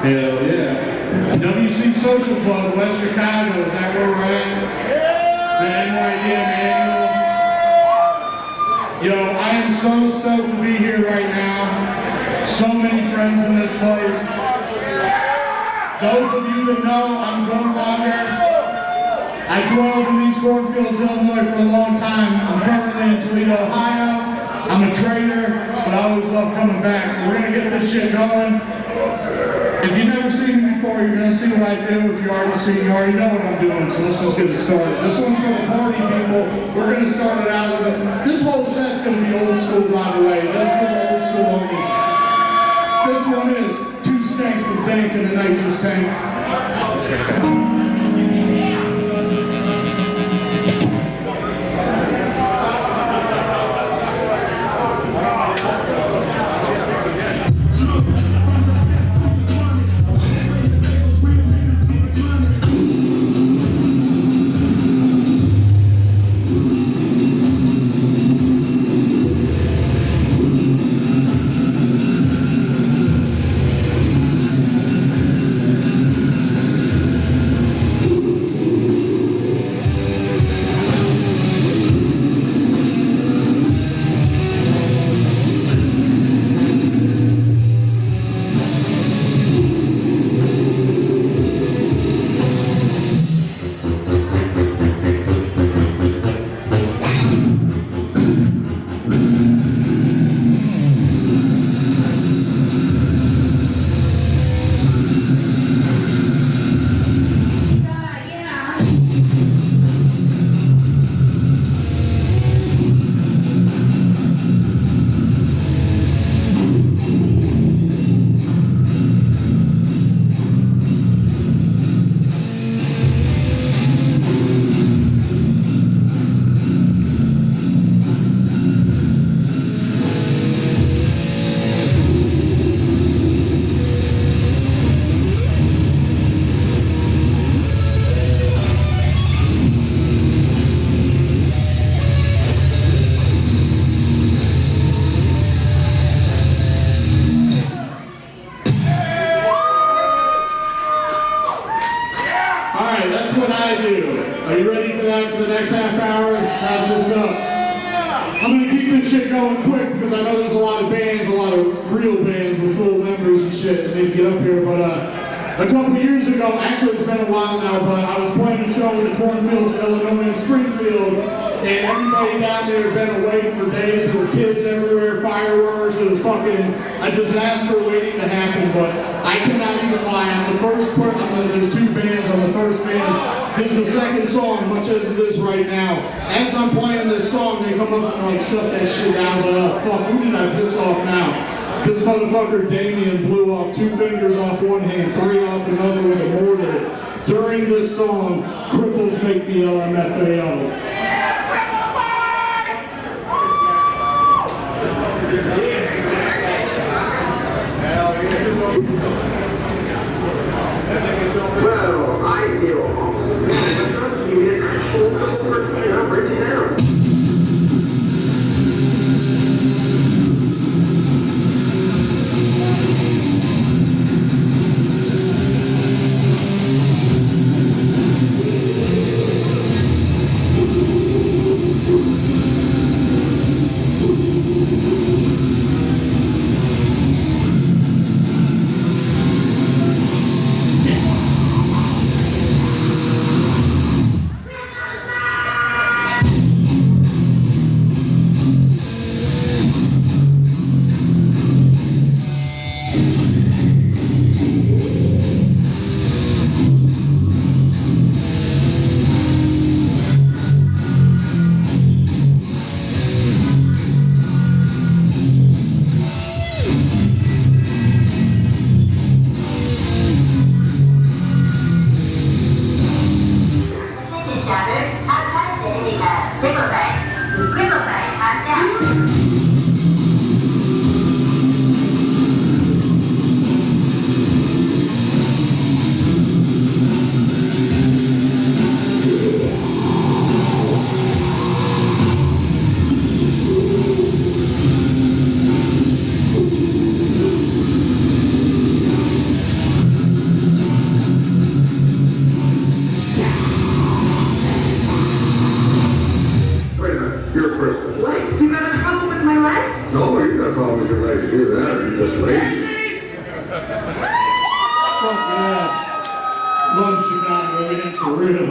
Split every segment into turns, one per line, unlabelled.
Hell yeah. WC Social Club, West Chicago, is that where we're at? The NYDM annual. Yo, I am so stoked to be here right now. So many friends in this place. Those of you that know, I'm Goremonger. I grew up in these cornfields, Illinois for a long time. I'm currently in Toledo, Ohio. I'm a trader, but I always love coming back. So we're gonna get this shit going. If you've never seen me before, you're gonna see what I do. If you already see, you already know what I'm doing. So let's just get it started. This one's for the party people. We're gonna start it out with it. This whole set's gonna be old school, by the way. That's for the old school homies. This one is 2 Stanks of Dank in a nitrous tank. Are you ready for that for the next half hour? How's this up? I'm going to keep this shit going quick because I know there's a lot of bands, a lot of real bands with full members and shit that need to get up here. But a couple years ago, actually it's been a while now, but I was playing a show in the cornfields, Illinois and Springfield, and everybody down there had been awake for days. There were kids everywhere, fireworks. It was fucking a disaster waiting to happen, but I cannot even lie. I'm the first person, there's 2 bands, I'm the first band. This is the second song, much as it is right now. As I'm playing this song, they come up and like, shut that shit down. I was like, oh fuck, who did I piss off now? This motherfucker Damien blew off 2 fingers off one hand, 3 off another with a mortar. During this song, cripples make the LMFAO.
Well, I feel you get an actual person and I'm reaching out.
do that, or you're just lazy.
Fuck yeah. Love Chicago, man, for real.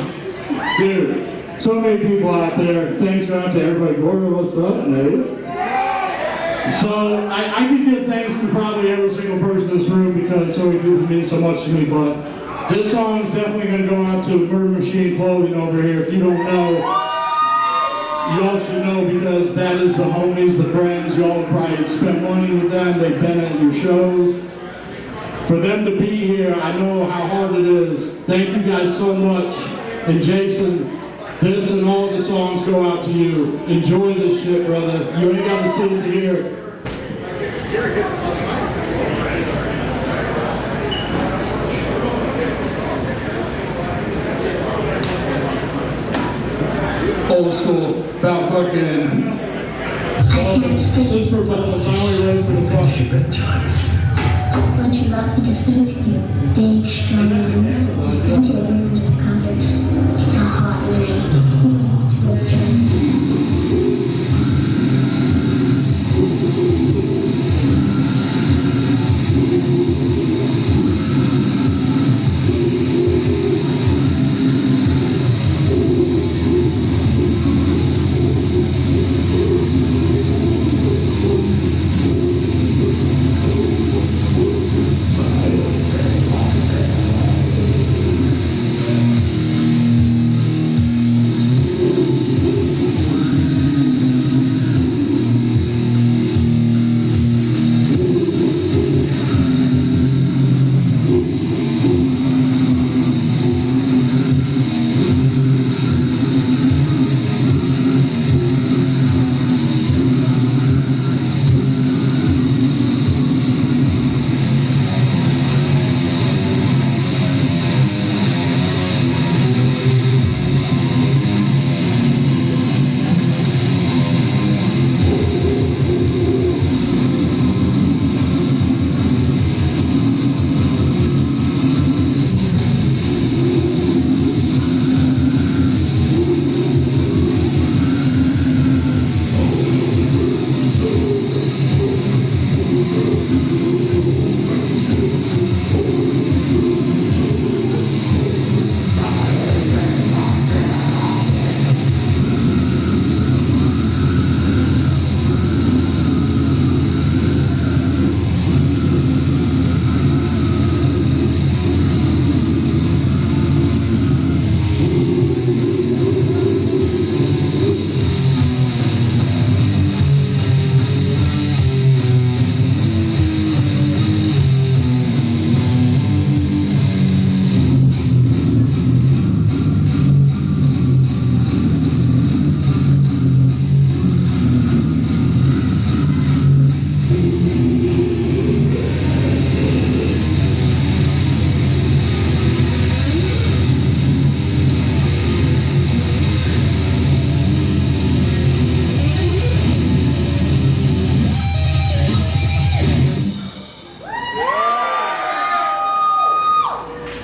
Dude, so many people out there. Thanks out to everybody. Gore, what's up, Nate? So, I could give thanks to probably every single person in this room because so many people mean so much to me, but this song is definitely going to go out to Murder Machine Clothing over here. If you don't know, y'all should know because that is the homies, the friends. Y'all probably spent money with them. They've been at your shows. For them to be here, I know how hard it is. Thank you guys so much. And Jason, this and all the songs go out to you. Enjoy this shit, brother. You ain't got to see it to hear it. Old school, about fucking. This is for about the time we ready for the fucking.
Won't you rock me to sleep? You big, strong arms, just into the room with the covers. It's a hot night. It's a dream.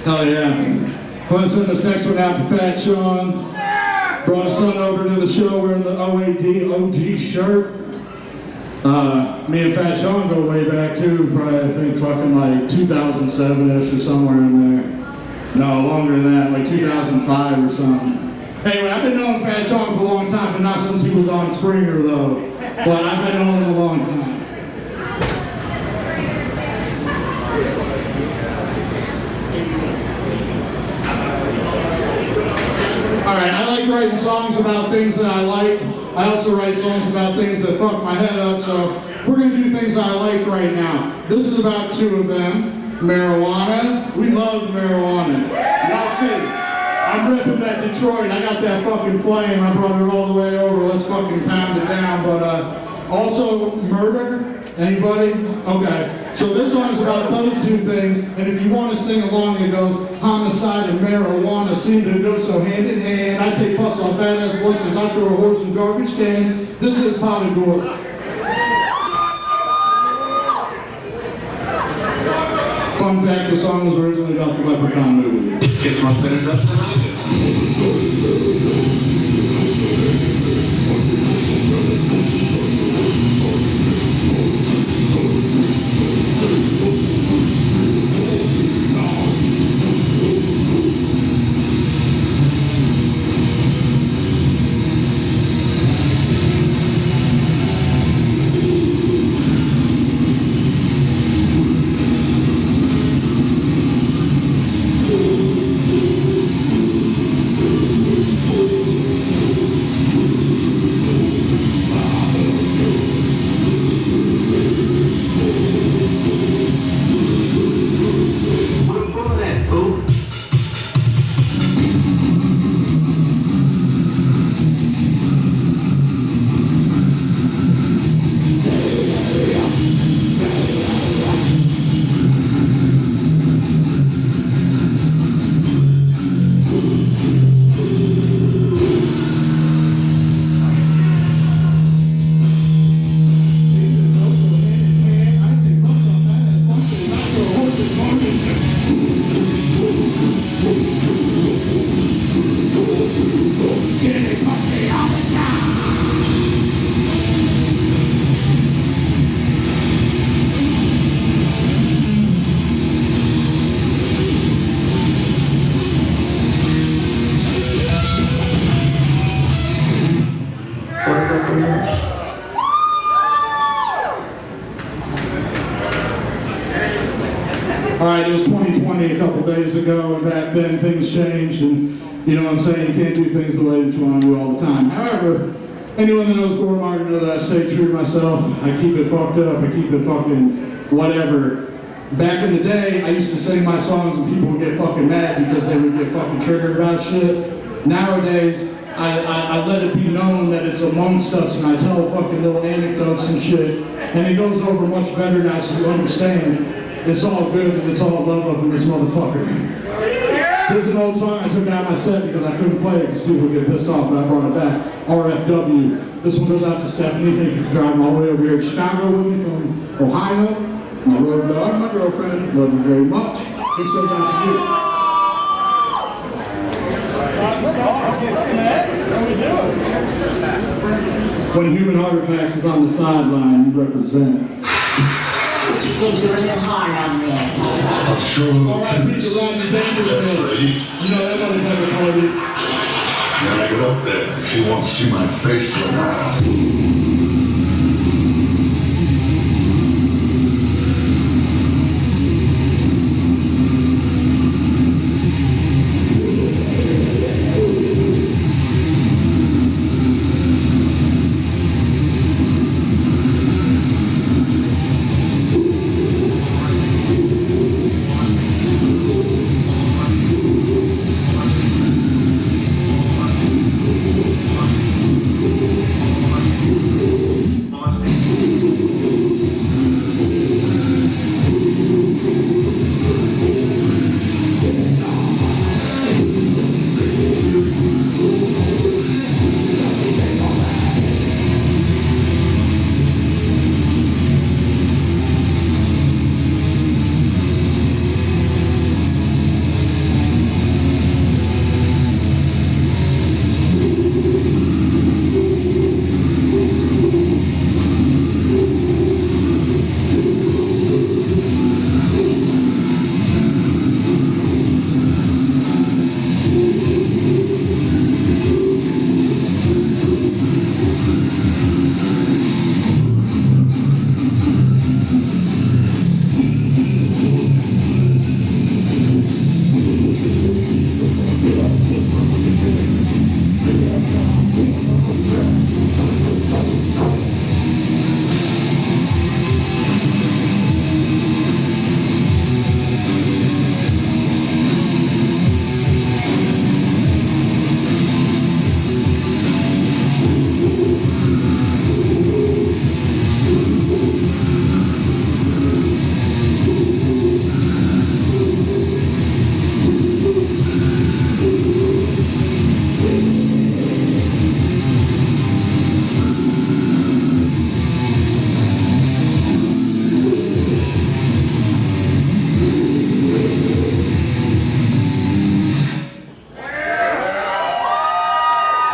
Hell yeah. I'm going to send this next one out to Fat Sean. Brought his son over to the show wearing the OAD OG shirt. Me and Fat Sean go way back too, probably I think fucking like 2007-ish or somewhere in there. No, longer than that, like 2005 or something. Anyway, I've been knowing Fat Sean for a long time, but not since he was on Springer though. But I've been knowing him a long time. Alright, I like writing songs about things that I like. I also write songs about things that fuck my head up, so we're going to do things I like right now. This is about two of them. Marijuana. We love marijuana. Y'all see, I'm ripping that Detroit. I got that fucking flame. I brought it all the way over. Let's fucking pound it down. But also murder. Anybody? Okay. So this song is about those two things, and if you want to sing along, it goes, homicide and marijuana seem to go so hand in hand. I take puffs on badass blitzes, I throw a horse in garbage cans. This is Pot of Gore. Fun fact, the song was originally about the Leprechaun movie.
It gets much better than I do.
All right, it was 2020 a couple days ago, and back then things changed, and you know what I'm saying, you can't do things the way that you want to do all the time. However, anyone that knows Goremonger knows that I stay true to myself. I keep it fucked up, I keep it fucking whatever. Back in the day, I used to sing my songs and people would get fucking mad because they would get fucking triggered about shit. Nowadays, I let it be known that it's amongst us, and I tell fucking little anecdotes and shit, and it goes over much better now, so you understand it's all good and it's all love up in this motherfucker. Here's an old song I took out of my set because I couldn't play it because people get pissed off, but I brought it back. RFW. This one goes out to Stephanie. Thank you for driving all the way over here to Chicago with me from Ohio. My road dog, my girlfriend. Love you very much. This goes out to you. When Human Heart Attacks is on the sideline, you represent.
What you think you're a little hard on me?
I'll show you
All right, Peter, Rodney Dangerous. You know that motherfucker called you.
When I get up there, she won't see my face for now.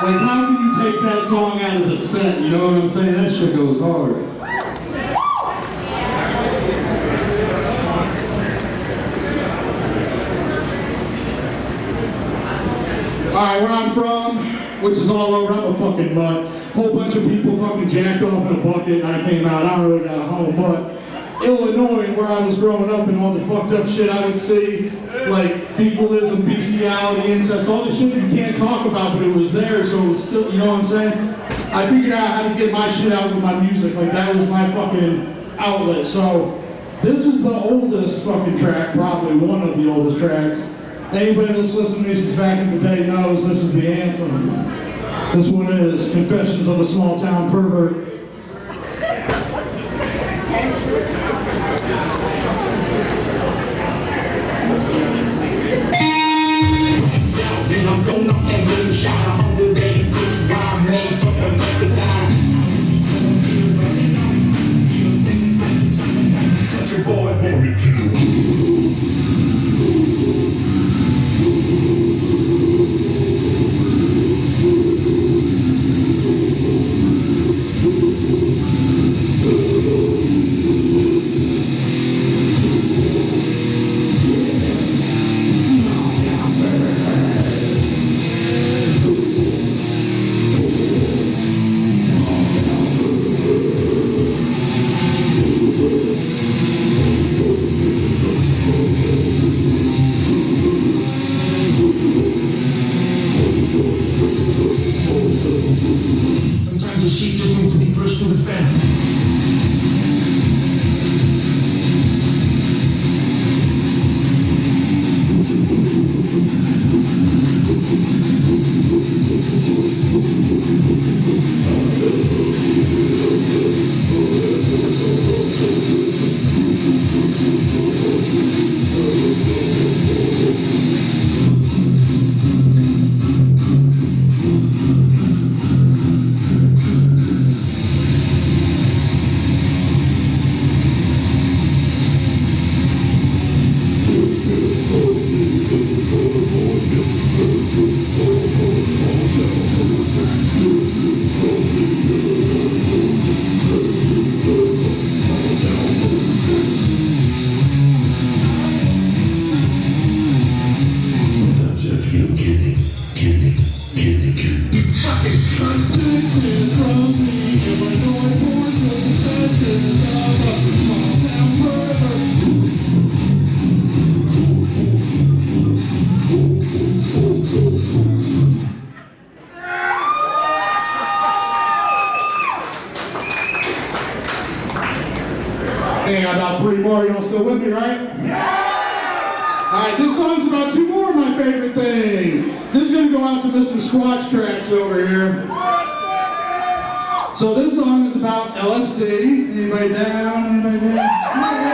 Like, how can you take that song out of the set? You know what I'm saying? That shit goes hard. Alright, where I'm from, which is all over, I'm a fucking mutt. Whole bunch of people fucking jacked off in a bucket and I came out. I don't really got a home, but Illinois, where I was growing up and all the fucked up shit I would see, like fecalism, bestiality, incest, all the shit you can't talk about, but it was there, so it was still, you know what I'm saying? I figured out how to get my shit out with my music, like that was my fucking outlet. So this is the oldest fucking track, probably one of the oldest tracks. Anybody that's listened to me since back in the day knows this is the anthem. This one is Confessions of a Small Town Pervert. 3 more. Y'all still with me, right? Yeah! Alright, this song's about 2 more of my favorite things. This is going to go out to Mr. Squatch Tracks over here. So this song is about LSD. Anybody down? Anybody down?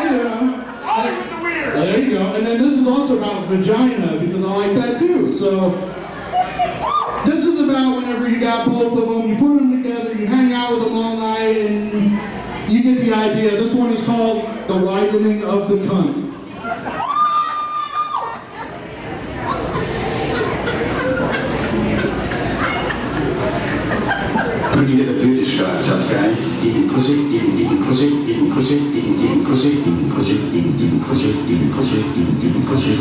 Yeah. Oh, there you go. And then this is also about vagina, because I like that too. So this is about whenever you got both of them, you put them together, you hang out with them all night, and you get the idea. This one is called The Widening of the Cunt.
When you get the booty stripes, okay? Didn't push it, didn't push it, didn't push it, didn't push it, didn't push it, didn't push it, didn't push it, didn't push it.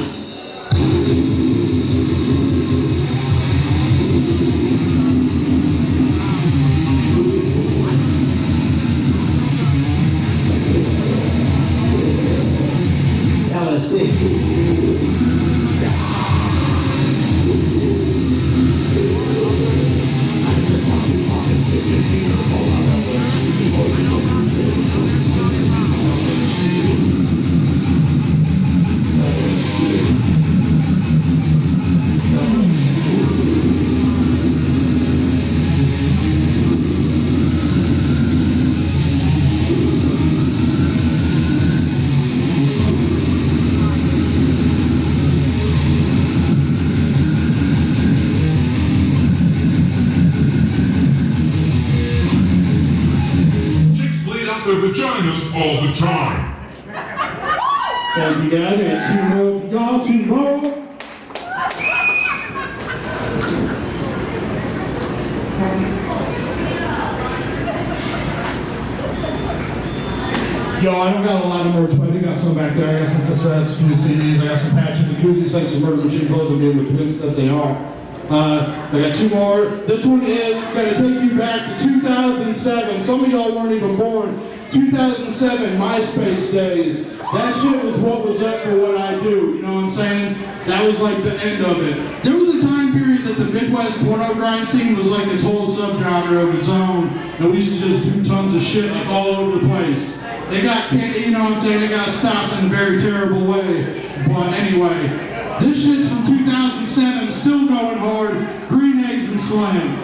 Their vaginas all the time.
Thank you guys. I got 2 more for y'all, 2 more. Yo, I don't got a lot of merch, but I do got some back there. I got some cassettes, few CDs, I got some patches, and koozies, like some Murder Machine clothing, being the pimps that they are. I got 2 more. This one is going to take you back to 2007. Some of y'all weren't even born. 2007, MySpace days. That shit was what was up for what I do. You know what I'm saying? That was like the end of it. There was a time period that the Midwest porno grind scene was like its whole subgenre of its own. And we used to just do tons of shit like all over the place. They got, you know what I'm saying? They got stopped in a very terrible way. But anyway, this shit's from 2007, still going hard. Green Eggs and Slam.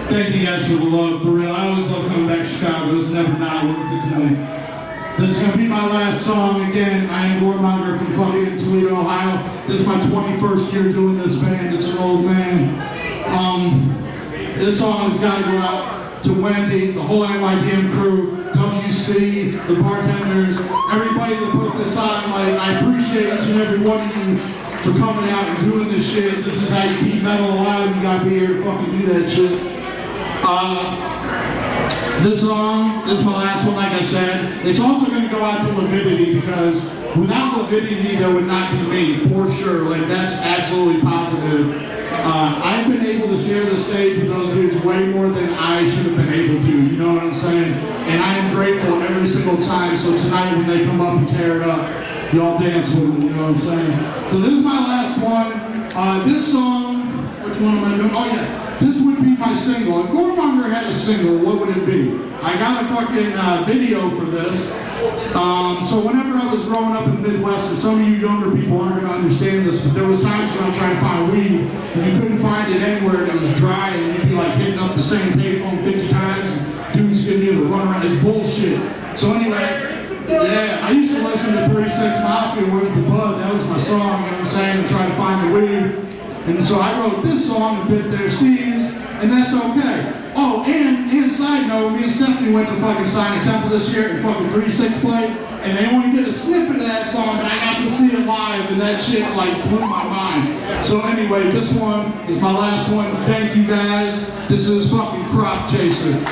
Thank you guys for the love, for real. I always love coming back to Chicago. It's never not worth it to me. This is going to be my last song. Again, I am Goremonger from fucking Toledo, Ohio. This is my 21st year doing this band. It's an old man. This song has got to go out to Wendy, the whole NYDM crew, WC, the bartenders, everybody that put this on. Like, I appreciate each and every one of you for coming out and doing this shit. This is how you keep metal alive. You gotta be here to fucking do that shit. This song, this is my last one, like I said. It's also gonna go out to Lividity because without Lividity, there would not be me, for sure. Like, that's absolutely positive. I've been able to share the stage with those dudes way more than I should have been able to, you know what I'm saying? And I am grateful every single time, so tonight when they come up and tear it up, y'all dance with them, you know what I'm saying? So this is my last one. This song, which one am I doing? Oh yeah. This would be my single. If Goremonger had a single, what would it be? I got a fucking video for this. So whenever I was growing up in the Midwest, and some of you younger people aren't going to understand this, but there was times when I tried to find weed, and you couldn't find it anywhere, and it was dry, and you'd be like hitting up the same payphone 50 times, and dudes giving you the runaround. It's bullshit. So anyway, yeah, I used to listen to 36 Mafia with the Bud. That was my song, you know what I'm saying, and try to find the weed. And so I wrote this song and bit their steeds, and that's okay. Oh, and side note, me and Stephanie went to fucking Sign a Temple this year and fucking 36 played, and they only did a snippet of that song, but I got to see it live, and that shit like blew my mind. So anyway, this one is my last one. Thank you guys. This is fucking Crop Chaser.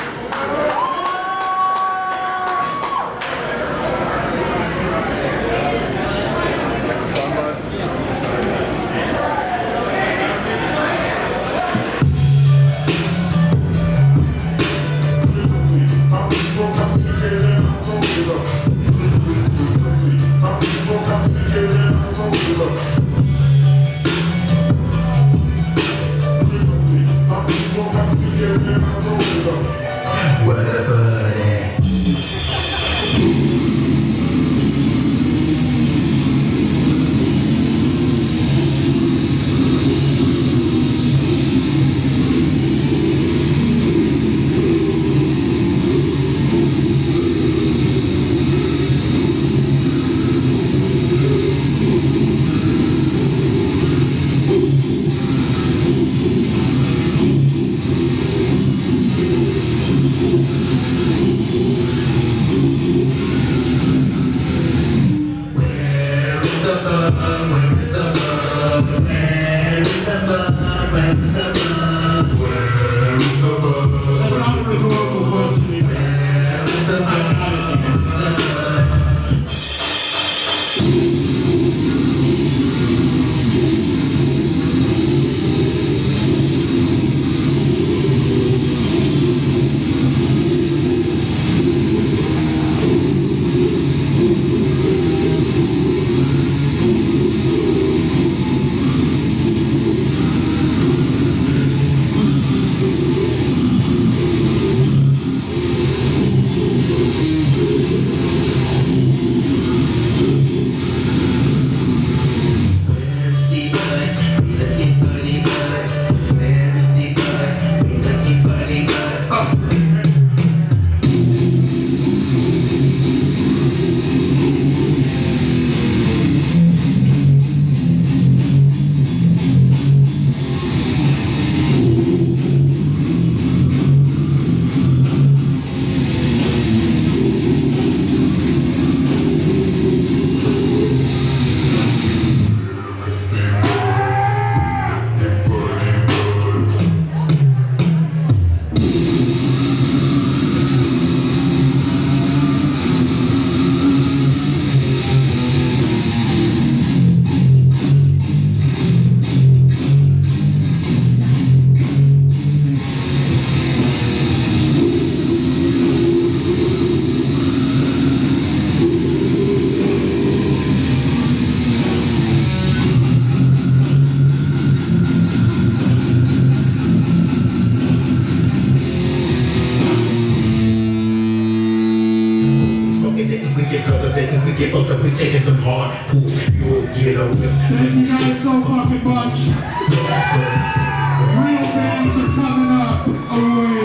Thank you guys so fucking much. Real bands are coming up. Oh yeah.